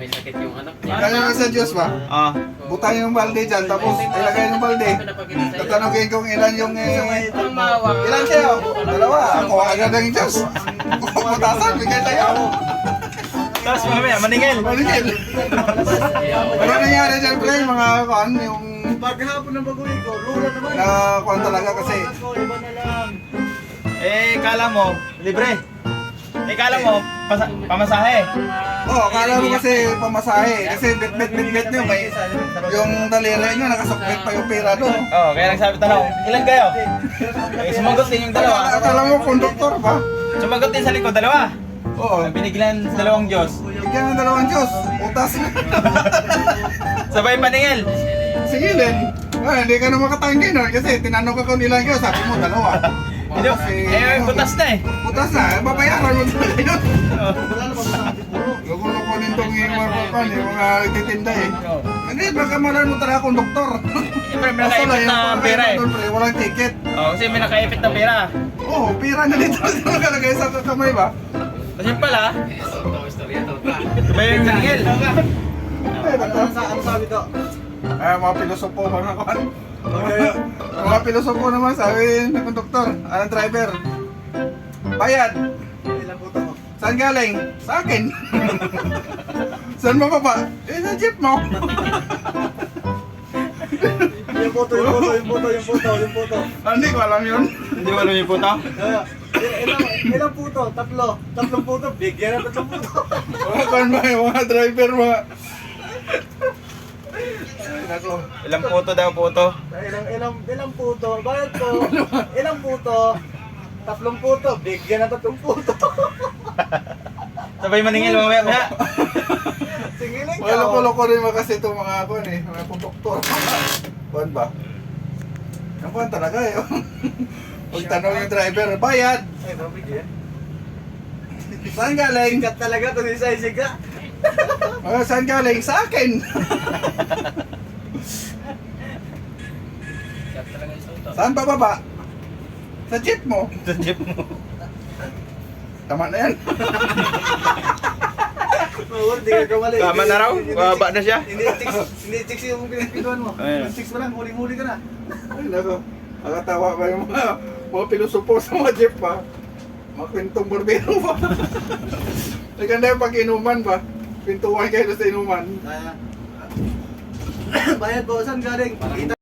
may sakit yung anak niya. Kaya sa Diyos ba? Butang yung balde dyan, tapos ilagay yung balde. Tatanungin kung ilan yung ilan siya? Dalawa. Ako agad ang Diyos. Butasan, bigay tayo. Tapos mamaya, maningil. Maligil. Ano nangyari dyan, pre? Mga kuan, yung Paghapon ng baguhin ko, lula naman. na kuan talaga kasi Iba na lang. Kala mo, libre. Kala mo, pamasahe. akala mo kasi pamasahe. Kasi bit nyo, may yung daliri nyo, nakasukbit pa yung pera doon. Kaya nagsabi tanong, ilan kayo? Sumagot din yung dalawa. Akala mo konduktor ba? Sumagot din sa likod, dalawa. Oo. Biniglan sa dalawang Diyos. Bigyan ng dalawang Diyos. Utas. Sabay paningil. Sige, Len. Hindi ka na makatanggi nun kasi tinanong ka kung ilan yun, sabi mo dalawa. Hindi, butas na eh. Butas na, babayaran mo talaga yun. Wala na pagkasabi puro. Lukunin itong yung mga titinda eh. Hindi, baka malan mo talaga kung doktor. Siyempre, may nakaipit na pera eh. Walang ticket. Kasi may nakaipit na pera. Oo, pira na dito. Nakalagay sa kamay ba? Tapos yun pala, sabay yung paningil. Ano sabi ko? Mga pilosopo, mga kuhan. Mga pilosopo naman, sabi ng konduktor, driver. Bayad. Ilang puto ko? Saan galing? Sa akin. Saan mo ba? Sa jeep mo. Yung puto. Hindi ko alam yun. Hindi mo alam yung puto? Ilang puto? Tatlong puto. Bigyan ng tatlong puto. Mga kuhan ba, mga driver mga. Ay, nako. Ilang puto daw puto? Ilang puto? Bayad ko. Ilang puto? Tatlong puto. Bigyan ng tatlong puto. Sabay maningil mamaya. Singiling ka. Mga loko-loko rin mga kasi itong mga kuhan eh, mga konduktor. Kuhan ba? Ang kuhan talaga eh. Huwag tanong yung driver, bayad! Ay, mabigyan. Saan galing? Sikat talaga ito ni Sai Siga. Saan galing? Sa akin! Saan bababa? Sa jeep mo. Sa jeep mo. Tama na yan. Oo, hindi ka kamali. Tama na raw? Bababa na siya? Hindi chicks yung pinagpinuan mo. Ayun. Yung chicks mo lang, huling-huli ka na. Ay, nako. Nakatawa pa yung mga pilosopo sa mga jeep pa. Mga kwentong barbero pa. Naganda yung pag-inuman ba? Pintuan kayo sa inuman. Bayad po, saan galing? Kita